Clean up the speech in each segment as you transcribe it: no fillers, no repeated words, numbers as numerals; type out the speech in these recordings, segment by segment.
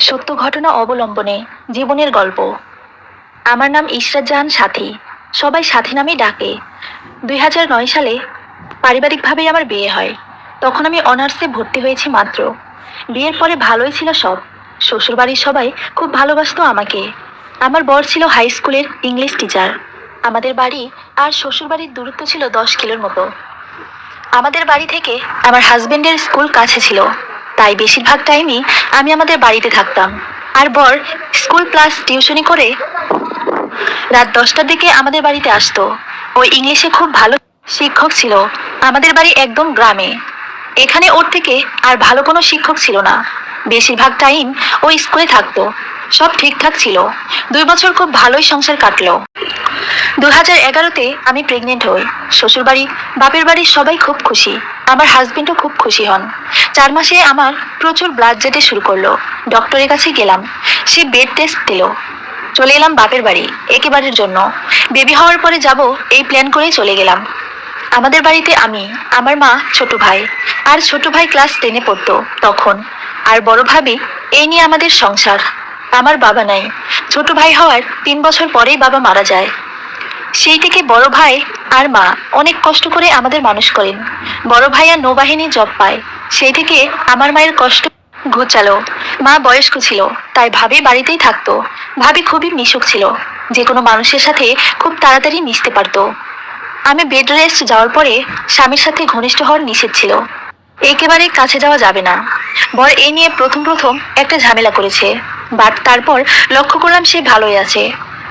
সত্য ঘটনা অবলম্বনে জীবনের গল্প। আমার নাম ইশরাত জাহান সাথী, সবাই সাথী নামেই ডাকে। 2009 সালে পারিবারিকভাবেই আমার বিয়ে হয়। তখন আমি অনার্সে ভর্তি হয়েছি মাত্র। বিয়ের পরে ভালোই ছিল সব। শ্বশুরবাড়ির সবাই খুব ভালোবাসতো আমাকে। আমার বর ছিল হাই স্কুলের ইংলিশ টিচার। আমাদের বাড়ি আর শ্বশুরবাড়ির দূরত্ব ছিল 10 কিলোর মতো। আমাদের বাড়ি থেকে আমার হাজবেন্ডের স্কুল কাছে ছিল, তাই বেশিরভাগ টাইমই আমি আমাদের বাড়িতে থাকতাম। আর বর স্কুল প্লাস টিউশনি করে রাত 10টার দিকে আমাদের বাড়িতে আসতো। ওই ইংলিশে খুব ভালো শিক্ষক ছিল। আমাদের বাড়ি একদম গ্রামে। এখানে ওর থেকে আর ভালো কোনো শিক্ষক ছিল না। বেশিরভাগ টাইম ও স্কুলে থাকতো। সব ঠিকঠাক ছিল। 2 বছর খুব ভালোই সংসার কাটলো। 2011-তে আমি প্রেগনেন্ট হই। শ্বশুরবাড়ি বাপের বাড়ির সবাই খুব খুশি। আমার হাজবেন্ডও খুব খুশি হন। 4 মাসে আমার প্রচুর ব্লাড যেতে শুরু করলো। ডক্টরের কাছে গেলাম, সে বেড টেস্ট দিল। চলে এলাম বাপের বাড়ি একেবারের জন্য। বেবি হওয়ার পরে যাব এই প্ল্যান করেই চলে গেলাম। আমাদের বাড়িতে আমি, আমার মা, ছোট ভাই। আর ছোট ভাই ক্লাস 10-এ পড়তো তখন। আর বড় ভাবি। এই নিয়ে আমাদের সংসার। আমার বাবা নাই। ছোট ভাই হওয়ার 3 বছর পরেই বাবা মারা যায়। সেই থেকে বড় ভাই আর মা অনেক কষ্ট করে আমাদের মানুষ করেন। বড় ভাইয়া নৌবাহিনী জব পায়। সেই থেকে আমার মায়ের কষ্ট ঘুচালো। মা বয়স্ক ছিল, তাই ভাবি বাড়িতেই থাকতো। ভাবি খুবই মিশুক ছিল, যে কোনো মানুষের সাথে খুব তাড়াতাড়ি মিশতে পারতো। আমি বেড রেস্ট যাওয়ার পরে স্বামীর সাথে ঘনিষ্ঠ হওয়ার নিষেধ ছিল। একেবারে কাছে যাওয়া যাবে না। বর এই নিয়ে প্রথম প্রথম একটা ঝামেলা করেছে, বাট তারপর লক্ষ্য করলাম সে ভালোই আছে।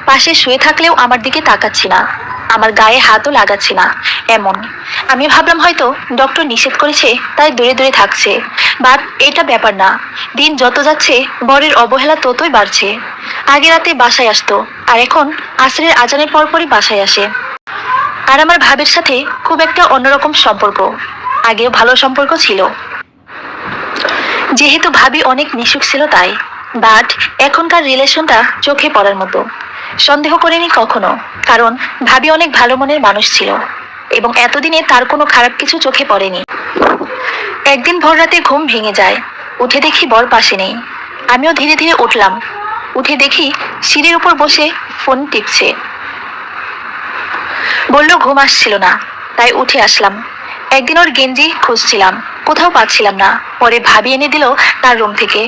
পাশে শুয়ে থাকলেও আমার দিকে তাকাচ্ছি না, আমার গায়ে হাতও লাগাচ্ছি না এমন। আমি ভাবলাম হয়তো ডক্টর নিষেধ করেছে তাই দূরে দূরে থাকছে, বাট এটা ব্যাপার না। দিন যত যাচ্ছে বরের অবহেলা ততই বাড়ছে। আগে রাতে বাসায় আসতো, আর এখন আসরের আজানের পরপরই বাসায় আসে। আর আমার ভাবির সাথে খুব একটা অন্যরকম সম্পর্ক। আগেও ভালো সম্পর্ক ছিল, যেহেতু ভাবি অনেক মিশুক ছিল তাই। বাট এখনকার রিলেশনটা চোখে পড়ার মতো। সন্দেহ করিনি কখনো, কারণ ভাবি অনেক ভালো মনের মানুষ ছিল এবং এতদিনে তার কোনো খারাপ কিছু চোখে পড়েনি। একদিন ভোর রাতে ঘুম ভেঙে যায়। উঠে দেখি বর পাশে নেই। আমিও ধীরে ধীরে উঠলাম। উঠে দেখি সিঁড়ির উপর বসে ফোন টিপছে। বলল ঘুম আসছিল না, তাই উঠে আসলাম। একদিন ওর গেঞ্জি খুঁজছিলাম, কোথাও পাচ্ছিলাম না। পরে ভাবি এনে দিল তার রুম থেকে।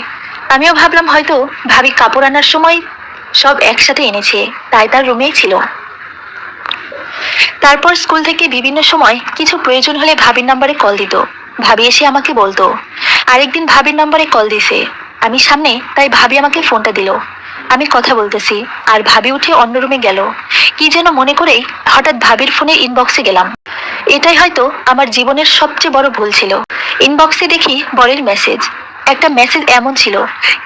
আমিও ভাবলাম হয়তো ভাবি কাপড় আনার সময় সব একসাথে এনেছে, তাই তার রুমেই ছিল। তারপর স্কুল থেকে বিভিন্ন সময় কিছু প্রয়োজন হলে ভাবির নাম্বারে কল দিত। ভাবি এসে আমাকে বলতো। আরেকদিন ভাবির নাম্বারে কল দিছে আমি সামনে, তাই ভাবি আমাকে ফোনটা দিল। আমি কথা বলতেছি আর ভাবি উঠে অন্য রুমে গেল। কি যেন মনে করেই হঠাৎ ভাবির ফোনের ইনবক্সে গেলাম। এটাই হয়তো আমার জীবনের সবচেয়ে বড় ভুল ছিল। ইনবক্সে দেখি বরের মেসেজ। একটা মেসেজ এমন ছিল,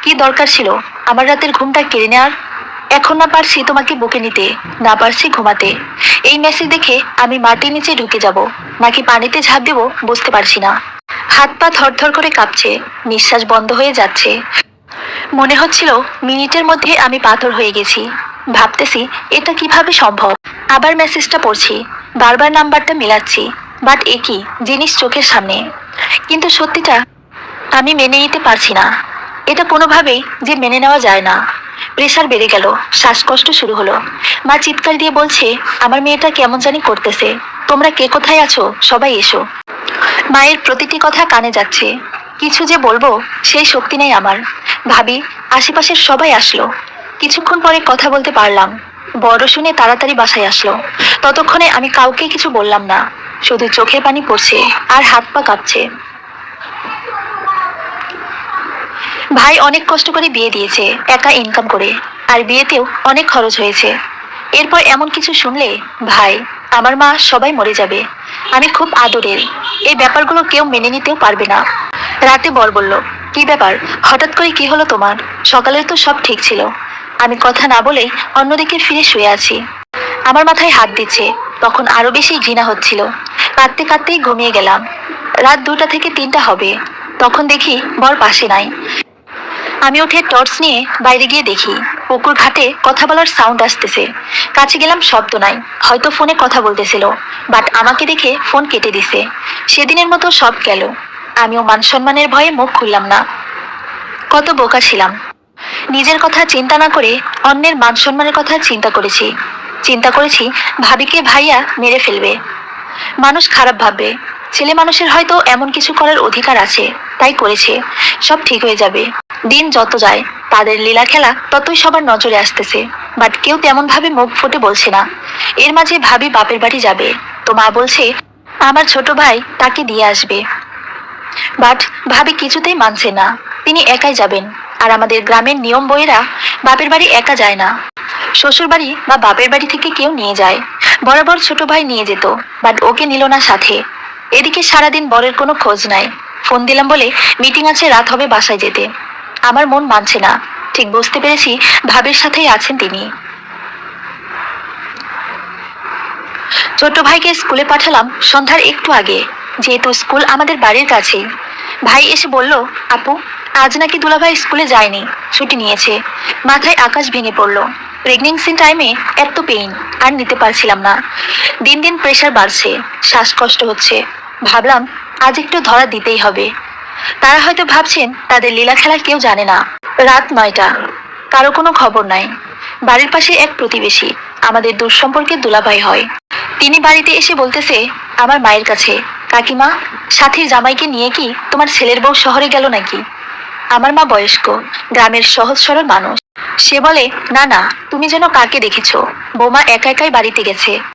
কি দরকার ছিল আমার রাতের ঘুমটা কেড়ে নেওয়ার? এখন না পারছি তোমাকে বুকে নিতে, না পারছি ঘুমাতে। এই মেসেজ দেখে আমি মাটির নিচে ঢুকে যাব নাকি পানিতে ঝাঁপ দেবো বুঝতে পারছি না। হাত পা থরথর করে কাঁপছে, নিঃশ্বাস বন্ধ হয়ে যাচ্ছে। মনে হচ্ছিল মিনিটের মধ্যে আমি পাথর হয়ে গেছি। ভাবতেছি এটা কিভাবে সম্ভব। আবার মেসেজটা পড়ছি, বারবার নাম্বারটা মেলাচ্ছি, বাট একই জিনিস চোখের সামনে। কিন্তু সত্যিটা আমি মেনে নিতে পারছি না। এটা কোনোভাবেই যে মেনে নেওয়া যায় না। প্রেশার বেড়ে গেল, শ্বাসকষ্ট শুরু হলো। মা চিৎকার দিয়ে বলছে আমার মেয়েটা কেমন জানি করতেছে, তোমরা কে কোথায় আছো সবাই এসো। মায়ের প্রতিটি কথা কানে যাচ্ছে, কিছু যে বলবো সেই শক্তি নেই আমার। ভাবি আশেপাশের সবাই আসলো। কিছুক্ষণ পরে কথা বলতে পারলাম। বড় শুনে তাড়াতাড়ি বাসায় আসলো। ততক্ষণে আমি কাউকে কিছু বললাম না, শুধু চোখের পানি পড়ছে আর হাত পা কাঁপছে। ভাই অনেক কষ্ট করে বিয়ে দিয়েছে একা ইনকাম করে, আর বিয়েতেও অনেক খরচ হয়েছে। এরপর এমন কিছু শুনলে ভাই, আমার মা সবাই মরে যাবে। আমি খুব আদরের, এই ব্যাপারগুলো কেউ মেনে নিতেও পারবে না। রাতে বর বলল, কি ব্যাপার, হঠাৎ করে কি হলো তোমার? সকালে তো সব ঠিক ছিল। আমি কথা না বলেই অন্যদিকে ফিরে শুয়ে আছি। আমার মাথায় হাত দিচ্ছে। তখন আরো বেশি ঘৃণা হচ্ছিল। কাঁদতে কাঁদতেই ঘুমিয়ে গেলাম। রাত 2টা থেকে 3টা হবে। তখন দেখি বর পাশে নাই। আমি উঠে টর্চ নিয়ে বাইরে গিয়ে দেখি পুকুর ঘাটে কথা বলার সাউন্ড আসতেছে। কাছে গেলাম, শব্দ নাই, হয়তো ফোনে কথা বলতেছিল। বাট আমাকে দেখে ফোন কেটে দিছে। সেদিনের মতো সব গেল। আমিও মান সম্মানের ভয়ে মুখ খুললাম না। কত বোকা ছিলাম। নিজের কথা চিন্তা না করে অন্যের মান সম্মানের কথা চিন্তা করেছি ভাবিকে ভাইয়া মেরে ফেলবে, মানুষ খারাপ ভাববে, ছেলে মানুষের হয়তো এমন কিছু করার অধিকার আছে, তাই করেছে, সব ঠিক হয়ে যাবে। দিন যত যায় তাদের লীলা খেলা ততই সবার নজরে আসতেছে, বাট কেউ তেমন ভাবে মুখ ফুটে বলছে না। এর মাঝে ভাবি বাপের বাড়ি যাবে, তো মা বলছে আমার ছোট ভাই তাকে দিয়ে আসবে, বাট ভাবি কিছুতেই মানছে না, তিনি একাই যাবেন। আর আমাদের গ্রামের নিয়ম বইয়েরা বাপের বাড়ি একা যায় না, শ্বশুর বাড়ি বা বাপের বাড়ি থেকে কেউ নিয়ে যায়। বরাবর ছোট ভাই নিয়ে যেত, বাট ওকে নিল না সাথে। এদিকে সারাদিন বরের কোনো খোঁজ নাই। ফোন দিলাম বলে মিটিং আছে, রাত হবে বাসায় যেতে। আমার মন মানছে না, ঠিক বুঝতে পেরেছি ভাবির সাথেই আছেন তিনি। ছোট ভাইকে স্কুলে পাঠালাম সন্ধ্যার একটু আগে, যেহেতু স্কুল আমাদের বাড়ির কাছেই। ভাই এসে বলল, আপু আজ নাকি দুলাভাই স্কুলে যায়নি, ছুটি নিয়েছে। মাথায় আকাশ ভেঙে পড়লো। প্রেগনেন্সি টাইমে এত পেইন আর নিতে পারছিলাম না। দিন দিন প্রেশার বাড়ছে, শ্বাসকষ্ট হচ্ছে। ভাবলাম আজ একটু ধরা দিতেই হবে। তারা হয়তো ভাবছেন তাদের লীলা খেলা কেউ জানে না। রাত 9টা, কারো কোনো খবর নাই। বাড়ির পাশে এক প্রতিবেশী, আমাদের দুঃসম্পর্কের দুলাভাই হয়। তিনি বাড়িতে এসে বলতেছে আমার মায়ের কাছে, কাকিমা সাথীর জামাইকে নিয়ে কি তোমার ছেলের বউ শহরে গেল নাকি? আমার মা বয়স্ক, গ্রামের সহজ সরল মানুষ। সে বলে, না না, তুমি যেন কাকে দেখেছো, বৌমা একা একাই বাড়িতে গেছে।